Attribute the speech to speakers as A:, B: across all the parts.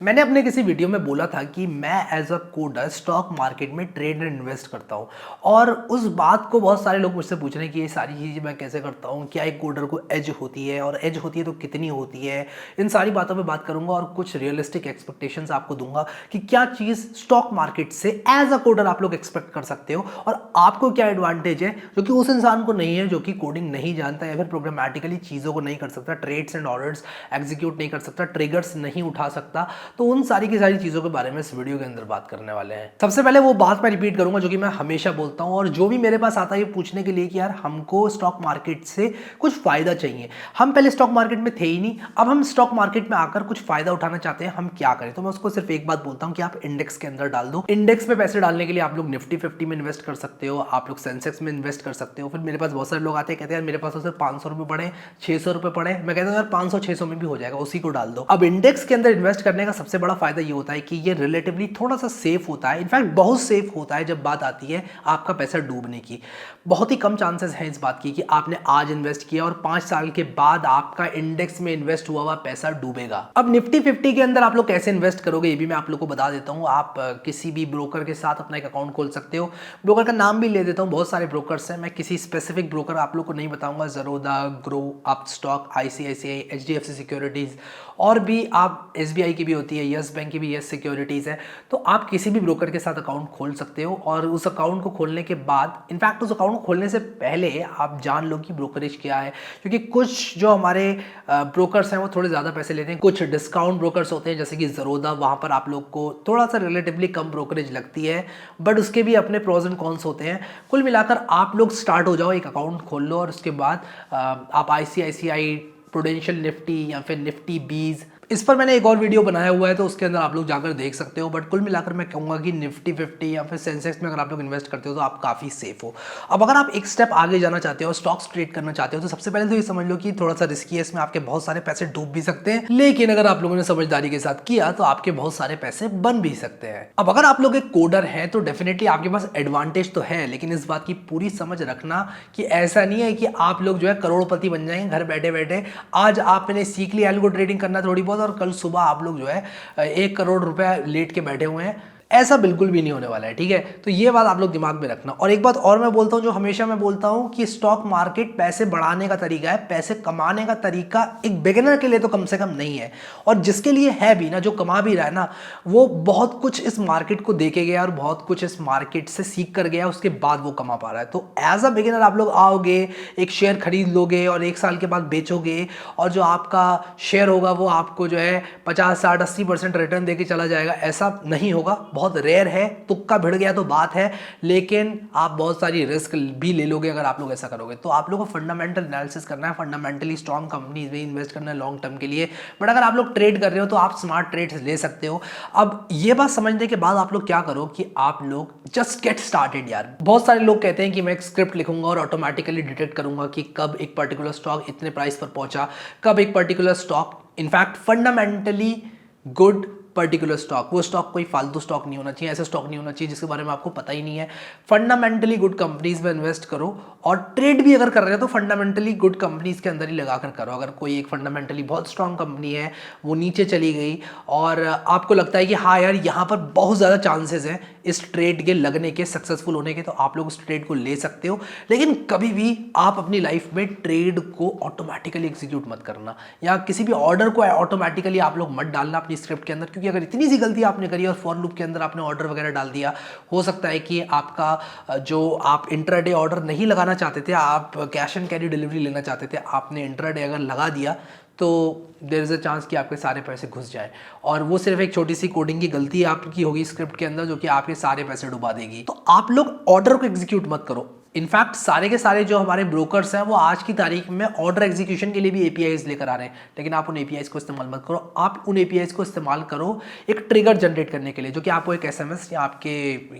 A: मैंने अपने किसी वीडियो में बोला था कि मैं as a coder stock market में ट्रेड एंड इन्वेस्ट करता हूँ। और उस बात को बहुत सारे लोग मुझसे पूछ रहे हैं कि ये सारी चीज़ें मैं कैसे करता हूँ, क्या एक कोडर को एज होती है और एज होती है तो कितनी होती है। इन सारी बातों पे बात करूंगा और कुछ रियलिस्टिक एक्सपेक्टेशंस आपको दूंगा कि क्या चीज़ स्टॉक मार्केट से एज अ कोडर आप लोग एक्सपेक्ट कर सकते हो और आपको क्या एडवांटेज है जो कि उस इंसान को नहीं है जो कि कोडिंग नहीं जानता या फिर प्रोग्रामेटिकली चीज़ों को नहीं कर सकता, ट्रेड्स एंड ऑर्डर्स एग्जीक्यूट नहीं कर सकता, ट्रिगर्स नहीं उठा सकता। तो उन सारी की सारी चीज़ों के बारे में इस वीडियो के अंदर बात करने वाले हैं। सबसे पहले वो बात मैं रिपीट करूंगा जो कि मैं हमेशा बोलता हूं और जो भी मेरे पास आता है ये पूछने के लिए कि यार हमको स्टॉक मार्केट से कुछ फायदा चाहिए। हम पहले स्टॉक मार्केट में थे ही नहीं, अब हम स्टॉक मार्केट में आकर कुछ फायदा उठाना चाहते हैं, हम क्या करें। तो मैं उसको सिर्फ एक बात बोलता हूं कि आप इंडेक्स के अंदर डाल दो। इंडेक्स में पैसे डालने के लिए आप लोग निफ्टी 50 में इन्वेस्ट कर सकते हो, आप लोग सेंसेक्स में इन्वेस्ट कर सकते हो। फिर मेरे पास बहुत सारे लोग आते हैं कहते हैं मेरे पास तो सिर्फ 500 रुपये पड़े, 600 रुपये पड़े। मैं कहता हूँ यार 500-600 में भी हो जाएगा, उसी को डाल दो। अब इंडेक्स के अंदर इन्वेस्ट करने का सबसे बड़ा फायदा ये होता है कि ये रिलेटिवली थोड़ा सा सेफ होता है, इनफैक्ट बहुत सेफ होता है जब बात आती है आपका पैसा डूबने की। बहुत ही कम चांसेस हैं इस बात की कि आपने आज इन्वेस्ट किया और 5 साल के बाद आपका इंडेक्स में इन्वेस्ट हुआ पैसा डूबेगा। अब निफ्टी 50 के अंदर आप लोग कैसे इन्वेस्ट करोगे ये भी मैं आप लोग को बता देता हूं। आप किसी भी ब्रोकर के साथ अपना एक अकाउंट खोल सकते हो। ब्रोकर का नाम भी ले देता हूं, बहुत सारे ब्रोकर्स हैं, मैं किसी स्पेसिफिक ब्रोकर आप लोग को नहीं बताऊंगा। Zerodha, Groww, Upstox, ICICI, HDFC securities और भी आप SBI की भी होती है, यस बैंक की भी यस सिक्योरिटीज़ है। तो आप किसी भी ब्रोकर के साथ अकाउंट खोल सकते हो और उस अकाउंट को खोलने के बाद, इनफैक्ट उस अकाउंट को खोलने से पहले आप जान लो कि ब्रोकरेज क्या है। क्योंकि कुछ जो हमारे ब्रोकर्स हैं वो थोड़े ज़्यादा पैसे लेते हैं, कुछ डिस्काउंट ब्रोकर्स होते हैं जैसे कि ज़रोदा, वहाँ पर आप लोग को थोड़ा सा रिलेटिवली कम ब्रोकरेज लगती है, बट उसके भी अपने प्रोज एंड कॉन्स होते हैं। कुल मिलाकर आप लोग स्टार्ट हो जाओ, एक अकाउंट खोल लो और उसके बाद आप ICICI, प्रूडेंशियल निफ्टी या फिर निफ्टी बीज, इस पर मैंने एक और वीडियो बनाया हुआ है तो उसके अंदर आप लोग जाकर देख सकते हो। बट कुल मिलाकर मैं कहूँगा कि निफ्टी 50 या फिर सेंसेक्स में अगर आप लोग इन्वेस्ट करते हो तो आप काफ़ी सेफ हो। अब अगर आप एक स्टेप आगे जाना चाहते हो, स्टॉक्स ट्रेड करना चाहते हो, तो सबसे पहले तो ये समझ लो कि थोड़ा सा रिस्की है, इसमें आपके बहुत सारे पैसे डूब भी सकते हैं, लेकिन अगर आप लोगों ने समझदारी के साथ किया तो आपके बहुत सारे पैसे बन भी सकते हैं। अब अगर आप लोग एक कोडर हैं तो डेफिनेटली आपके पास एडवांटेज तो है, लेकिन इस बात की पूरी समझ रखना कि ऐसा नहीं है कि आप लोग जो है करोड़पति बन जाएंगे घर बैठे बैठे। आज आपने सीख लिया एल्गो ट्रेडिंग करना थोड़ी बहुत और कल सुबह आप लोग जो है 1 करोड़ रुपया लेट के बैठे हुए हैं, ऐसा बिल्कुल भी नहीं होने वाला है। ठीक है, तो ये बात आप लोग दिमाग में रखना। और एक बात और मैं बोलता हूं जो हमेशा मैं बोलता हूं कि स्टॉक मार्केट पैसे बढ़ाने का तरीका है, पैसे कमाने का तरीका एक बिगिनर के लिए तो कम से कम नहीं है। और जिसके लिए है भी ना, जो कमा भी रहा है ना, वो बहुत कुछ इस मार्केट को देखे गया और बहुत कुछ इस मार्केट से सीख कर गया, उसके बाद वो कमा पा रहा है। तो एज अ बिगिनर आप लोग आओगे, एक शेयर खरीद लोगे और 1 साल के बाद बेचोगे और जो आपका शेयर होगा वो आपको जो है 50-60-80% रिटर्न देके चला जाएगा, ऐसा नहीं होगा। बहुत रेयर है, तुक्का भिड़ गया तो बात है, लेकिन आप बहुत सारी रिस्क भी ले लोगे अगर आप लोग ऐसा करोगे। तो आप लोगों को फंडामेंटल एनालिसिस करना है, फंडामेंटली स्ट्रॉन्ग कंपनीज में इन्वेस्ट करना है लॉन्ग टर्म के लिए। बट अगर आप लोग ट्रेड कर रहे हो तो आप स्मार्ट ट्रेड्स ले सकते हो। अब ये बात समझने के बाद आप लोग क्या करो कि आप लोग जस्ट गेट स्टार्टेड। यार बहुत सारे लोग कहते हैं कि मैं एक स्क्रिप्ट लिखूंगा और ऑटोमेटिकली डिटेक्ट करूंगा कि कब एक पर्टिकुलर स्टॉक इतने प्राइस पर पहुंचा, कब एक particular stock in fact fundamentally good particular stock, वो स्टॉक कोई फालतू स्टॉक नहीं होना चाहिए, ऐसा स्टॉक नहीं होना चाहिए जिसके बारे में आपको पता ही नहीं है। फंडामेंटली गुड कंपनीज में इन्वेस्ट करो और ट्रेड भी अगर कर रहे हो तो फंडामेंटली गुड कंपनीज के अंदर ही लगाकर करो। अगर कोई एक फंडामेंटली बहुत स्ट्रांग कंपनी है, वो नीचे चली गई और आपको लगता है कि हाँ यार यहाँ पर बहुत ज़्यादा चांसेस हैं इस ट्रेड के लगने के, सक्सेसफुल होने के, तो आप लोग उस ट्रेड को ले सकते हो। लेकिन कभी भी आप अपनी लाइफ में ट्रेड को ऑटोमेटिकली एग्जीक्यूट मत करना या किसी भी ऑर्डर को ऑटोमेटिकली आप लोग मत डालना अपनी स्क्रिप्ट के अंदर, क्योंकि अगर इतनी सी गलती आपने करी और फॉर लूप के अंदर आपने ऑर्डर वगैरह डाल दिया, हो सकता है कि आपका जो आप इंट्राडे ऑर्डर नहीं लगाना चाहते थे, आप कैश एंड कैरी डिलीवरी लेना चाहते थे, आपने इंट्राडे अगर लगा दिया तो देयर इज़ अ चांस कि आपके सारे पैसे घुस जाए। और वो सिर्फ एक छोटी सी कोडिंग की गलती आपकी होगी स्क्रिप्ट के अंदर जो कि आपके सारे पैसे डुबा देगी। तो आप लोग ऑर्डर को एग्जीक्यूट मत करो। इनफैक्ट सारे के सारे जो हमारे ब्रोकर्स हैं वो आज की तारीख में ऑर्डर एग्जीक्यूशन के लिए भी APIs लेकर आ रहे हैं, लेकिन आप उन APIs को इस्तेमाल मत करो। आप उन APIs को इस्तेमाल करो एक ट्रिगर जनरेट करने के लिए, जो कि आपको एक SMS या आपके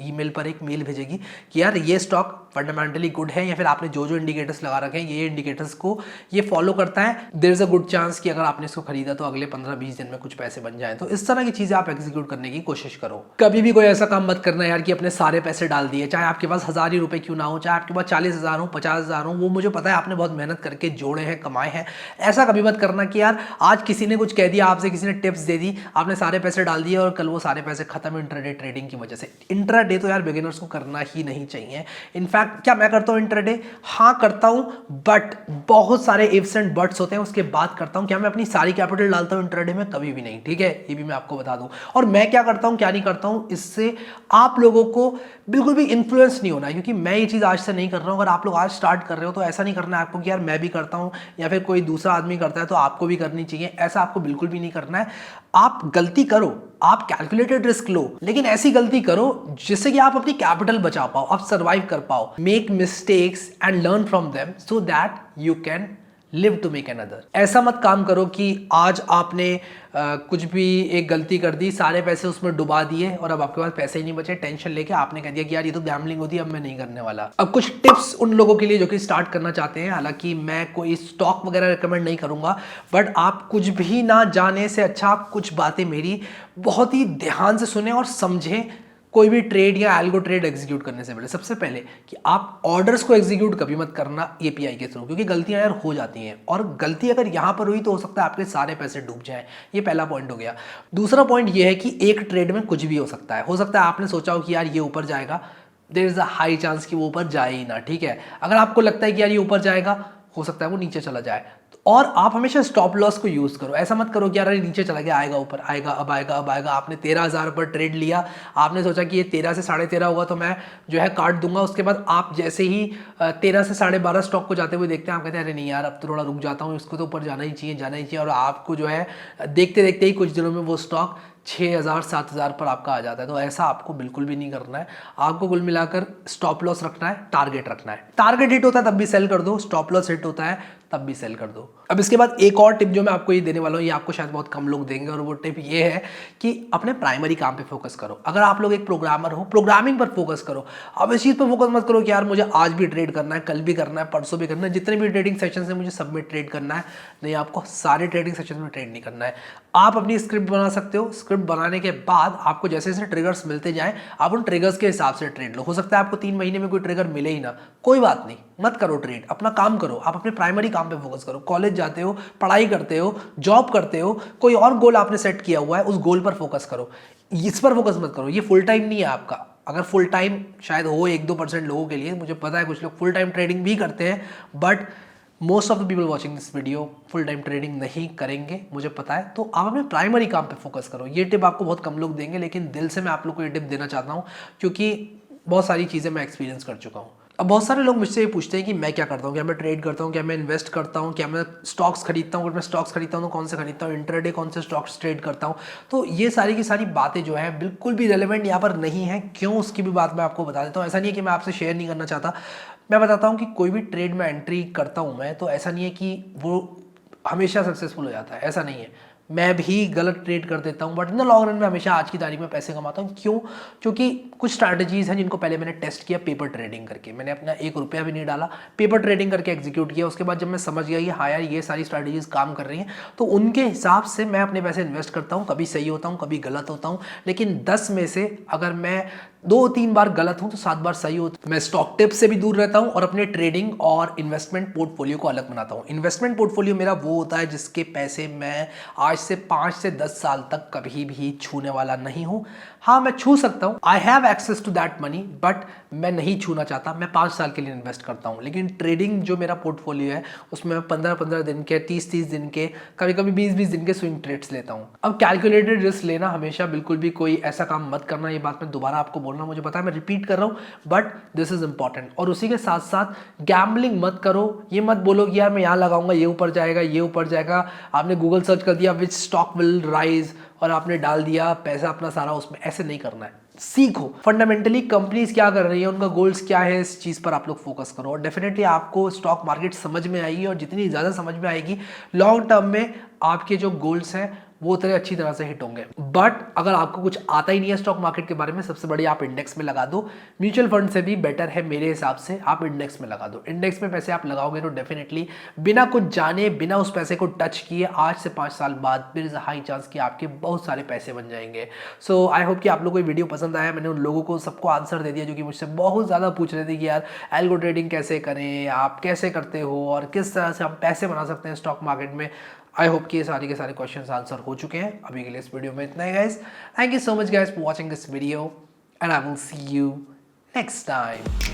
A: ईमेल पर एक मेल भेजेगी कि यार ये स्टॉक फंडामेंटली गुड है, या फिर आपने जो जो इंडिकेटर्स लगा रखे हैं ये इंडिकेटर्स को ये फॉलो करता है, there is a good chance कि अगर आपने इसको खरीदा तो अगले 15-20 दिन में कुछ पैसे बन जाए। तो इस तरह की चीजें आप एग्जीक्यूट करने की कोशिश करो। कभी भी कोई ऐसा काम मत करना यार कि अपने सारे पैसे डाल दिए, चाहे आपके पास 1000 ही रुपए क्यों ना हो, चाहे आपके आपके पास 40,000 हो, 50,000 हो, वो मुझे पता है आपने बहुत मेहनत करके जोड़े हैं, कमाए हैं। ऐसा कभी मत करना कि यार आज किसी ने कुछ कह दिया, आपसे किसी ने टिप्स दे दी, आपने सारे पैसे डाल दिए और कल वो सारे पैसे खत्म इंट्राडे ट्रेडिंग की वजह से। इंट्राडे तो यार बिगिनर्स को करना ही नहीं चाहिए। इनफैक्ट क्या मैं करता हूँ इंट्राडे? हाँ करता हूँ, बट बहुत सारे इफ्स एंड बट्स होते हैं, उसके बाद करता हूँ। क्या मैं अपनी सारी कैपिटल डालता हूँ इंट्राडे में? कभी भी नहीं, ठीक है, ये भी मैं आपको बता दूं। और मैं क्या करता हूँ क्या नहीं करता हूँ, इससे आप लोगों को बिल्कुल भी इन्फ्लुएंस नहीं होना है, क्योंकि मैं ये चीज़ आज से नहीं कर रहा हूँ। अगर आप लोग आज स्टार्ट कर रहे हो तो ऐसा नहीं करना है आपको कि यार मैं भी करता हूँ या फिर कोई दूसरा आदमी करता है तो आपको भी करनी चाहिए, ऐसा आपको बिल्कुल भी नहीं करना है। आप गलती करो, आप कैलकुलेटेड रिस्क लो, लेकिन ऐसी गलती करो जिससे कि आप अपनी कैपिटल बचा पाओ, आप सर्वाइव कर पाओ। Make mistakes and learn from them so that you can live to make another. ऐसा मत काम करो कि आज आपने कुछ भी एक गलती कर दी, सारे पैसे उसमें डुबा दिए और अब आपके पास पैसे ही नहीं बचे, टेंशन लेके आपने कह दिया कि यार ये तो गैम्बलिंग होती है, अब मैं नहीं करने वाला। अब कुछ टिप्स उन लोगों के लिए जो कि स्टार्ट करना चाहते हैं, हालांकि मैं कोई स्टॉक वगैरह रिकमेंड नहीं करूंगा, बट आप कुछ भी ना जाने से अच्छा आप कुछ बातें मेरी बहुत ही ध्यान से सुने और समझें कोई भी ट्रेड या एल्गो ट्रेड एग्जीक्यूट करने से पहले। सबसे पहले कि आप ऑर्डर्स को एग्जीक्यूट कभी मत करना एपीआई के थ्रू, क्योंकि गलतियां यार हो जाती हैं, और गलती अगर यहां पर हुई तो हो सकता है आपके सारे पैसे डूब जाएं। ये पहला पॉइंट हो गया। दूसरा पॉइंट ये है कि एक ट्रेड में कुछ भी हो सकता है। आपने सोचा हो कि यार ये ऊपर जाएगा, there is a high chance कि वो ऊपर जाए ही ना, ठीक है। अगर आपको लगता है कि यार ये ऊपर जाएगा, हो सकता है वो नीचे चला जाए, और आप हमेशा स्टॉप लॉस को यूज करो। ऐसा मत करो कि यार नीचे चला गया, आएगा ऊपर, आएगा अब आएगा अब आएगा। आपने 13,000 पर ट्रेड लिया, आपने सोचा कि ये 13 से 13.5 होगा तो मैं जो है काट दूंगा। उसके बाद आप जैसे ही 13 से 12.5 स्टॉक को जाते हुए देखते हैं, आप कहते हैं अरे नहीं यार अब तो थोड़ा रुक जाता हूँ, इसको तो ऊपर जाना ही चाहिए, जाना ही चाहिए। और आपको जो है देखते देखते ही कुछ दिनों में वो स्टॉक 6,000 7,000 पर आपका आ जाता है। तो ऐसा आपको बिल्कुल भी नहीं करना है। आपको कुल मिलाकर स्टॉप लॉस रखना है, टारगेट रखना है। टारगेट हिट होता है तब भी सेल कर दो, स्टॉप लॉस हिट होता है तब भी सेल कर दो। अब इसके बाद एक और टिप जो मैं आपको ये देने वाला हूँ, ये आपको शायद बहुत कम लोग देंगे, और वो टिप ये है कि अपने प्राइमरी काम पे फोकस करो। अगर आप लोग एक प्रोग्रामर हो, प्रोग्रामिंग पर फोकस करो। अब इस चीज़ पर फोकस मत करो कि यार मुझे आज भी ट्रेड करना है, कल भी करना है, परसों भी करना है, जितने भी ट्रेडिंग सेशन है मुझे सब में ट्रेड करना है। नहीं, आपको सारे ट्रेडिंग सेशन में ट्रेड नहीं करना है। आप अपनी स्क्रिप्ट बना सकते हो, स्क्रिप्ट बनाने के बाद आपको जैसे जैसे ट्रिगर्स मिलते जाएं, आप उन ट्रिगर्स के हिसाब से ट्रेड लो। हो सकता है आपको 3 महीने में कोई ट्रिगर मिले ही ना, कोई बात नहीं, मत करो ट्रेड, अपना काम करो। आप अपने प्राइमरी काम पे फोकस करो। कॉलेज जाते हो, पढ़ाई करते हो, जॉब करते हो, कोई और गोल आपने सेट किया हुआ है, उस गोल पर फोकस करो, इस पर फोकस मत करो। ये फुल टाइम नहीं है आपका। अगर फुल टाइम शायद हो 1-2% लोगों के लिए, मुझे पता है कुछ लोग फुल टाइम ट्रेडिंग भी करते हैं, but most of the people watching this video full time trading नहीं करेंगे, मुझे पता है। तो आप अपने प्राइमरी काम पे फोकस करो। ये टिप आपको बहुत कम लोग देंगे, लेकिन दिल से मैं आप लोग को ये टिप देना चाहता हूँ, क्योंकि बहुत सारी चीज़ें मैं एक्सपीरियंस कर चुका हूँ। अब बहुत सारे लोग मुझसे ये पूछते हैं कि मैं क्या करता हूँ, क्या मैं ट्रेड करता हूँ, क्या मैं इन्वेस्ट करता हूँ, क्या मैं स्टॉक्स खरीदता हूँ, अगर मैं स्टॉक्स खरीदता हूँ तो कौन से खरीदता हूँ, इंट्राडे कौन से स्टॉक्स ट्रेड करता हूँ। तो ये सारी की सारी बातें जो है बिल्कुल भी रेलेवेंट यहाँ पर नहीं है। क्यों, उसकी भी बात मैं आपको बता देता हूँ। ऐसा नहीं है कि मैं आपसे शेयर नहीं करना चाहता, मैं बताता हूँ कि कोई भी ट्रेड में एंट्री करता हूँ मैं, तो ऐसा नहीं है कि वो हमेशा सक्सेसफुल हो जाता है, ऐसा नहीं है। मैं भी गलत ट्रेड कर देता हूँ, but in the long run में हमेशा आज की तारीख में पैसे कमाता हूँ। क्यों? क्योंकि कुछ स्ट्रैटेजीज हैं जिनको पहले मैंने टेस्ट किया पेपर ट्रेडिंग करके। मैंने अपना 1 रुपया भी नहीं डाला, पेपर ट्रेडिंग करके एग्जीक्यूट किया। उसके बाद जब मैं समझ गया कि हाँ यार ये सारी स्ट्रैटेजीज काम कर रही हैं, तो उनके हिसाब से मैं अपने पैसे इन्वेस्ट करता हूँ। कभी सही होता हूँ, कभी गलत होता हूँ, लेकिन 10 में से अगर मैं 2-3 बार गलत हूं तो 7 बार सही होता। मैं स्टॉक टिप्स से भी दूर रहता हूं और अपने ट्रेडिंग और इन्वेस्टमेंट पोर्टफोलियो को अलग बनाता हूं। इन्वेस्टमेंट पोर्टफोलियो मेरा वो होता है जिसके पैसे मैं आज से 5 से 10 साल तक कभी भी छूने वाला नहीं हूं। हाँ, मैं छू सकता हूं, I have access to that money, but मैं नहीं छूना चाहता। मैं 5 साल के लिए इन्वेस्ट करता हूं। लेकिन ट्रेडिंग जो मेरा पोर्टफोलियो है उसमें मैं 15-15 दिन के, 30-30 दिन के, कभी कभी 20-20 दिन के स्विंग ट्रेड्स लेता हूं। अब कैलकुलेटेड रिस्क लेना हमेशा बिल्कुल भी कोई ऐसा काम मत करना। ये बात मैं दोबारा आपको बोलना मुझे पता है, मैं रिपीट कर रहा हूं, बट दिस इज इंपॉर्टेंट। और उसी के साथ साथ गैम्बलिंग मत करो। ये मत बोलो कि यार मैं यहाँ लगाऊंगा ये ऊपर जाएगा, ये ऊपर जाएगा। आपने गूगल सर्च कर दिया विच स्टॉक विल राइज और आपने डाल दिया पैसा अपना सारा उसमें। ऐसे नहीं करना है। सीखो फंडामेंटली कंपनीज क्या कर रही है, उनका गोल्स क्या है, इस चीज पर आप लोग फोकस करो और डेफिनेटली आपको स्टॉक मार्केट समझ में आएगी। और जितनी ज्यादा समझ में आएगी, लॉन्ग टर्म में आपके जो गोल्स हैं वो उतने अच्छी तरह से हिट होंगे। बट अगर आपको कुछ आता ही नहीं है स्टॉक मार्केट के बारे में, सबसे बढ़िया आप इंडेक्स में लगा दो। म्यूचुअल फंड से भी बेटर है मेरे हिसाब से आप इंडेक्स में लगा दो। इंडेक्स में पैसे आप लगाओगे तो डेफिनेटली बिना कुछ जाने, बिना उस पैसे को टच किए, आज से 5 साल बाद there is a high chance कि आपके बहुत सारे पैसे बन जाएंगे। सो आई होप कि आप लोगों को वीडियो पसंद आया। मैंने उन लोगों को सबको आंसर दे दिया जो कि मुझसे बहुत ज़्यादा पूछ रहे थे कि यार एल्गो ट्रेडिंग कैसे करें, आप कैसे करते हो और किस तरह से हम पैसे बना सकते हैं स्टॉक मार्केट में। आई होप कि ये सारे के सारे क्वेश्चंस आंसर हो चुके हैं। अभी के लिए इस वीडियो में इतना ही guys. Thank you so much guys for watching this video and I will see you next time.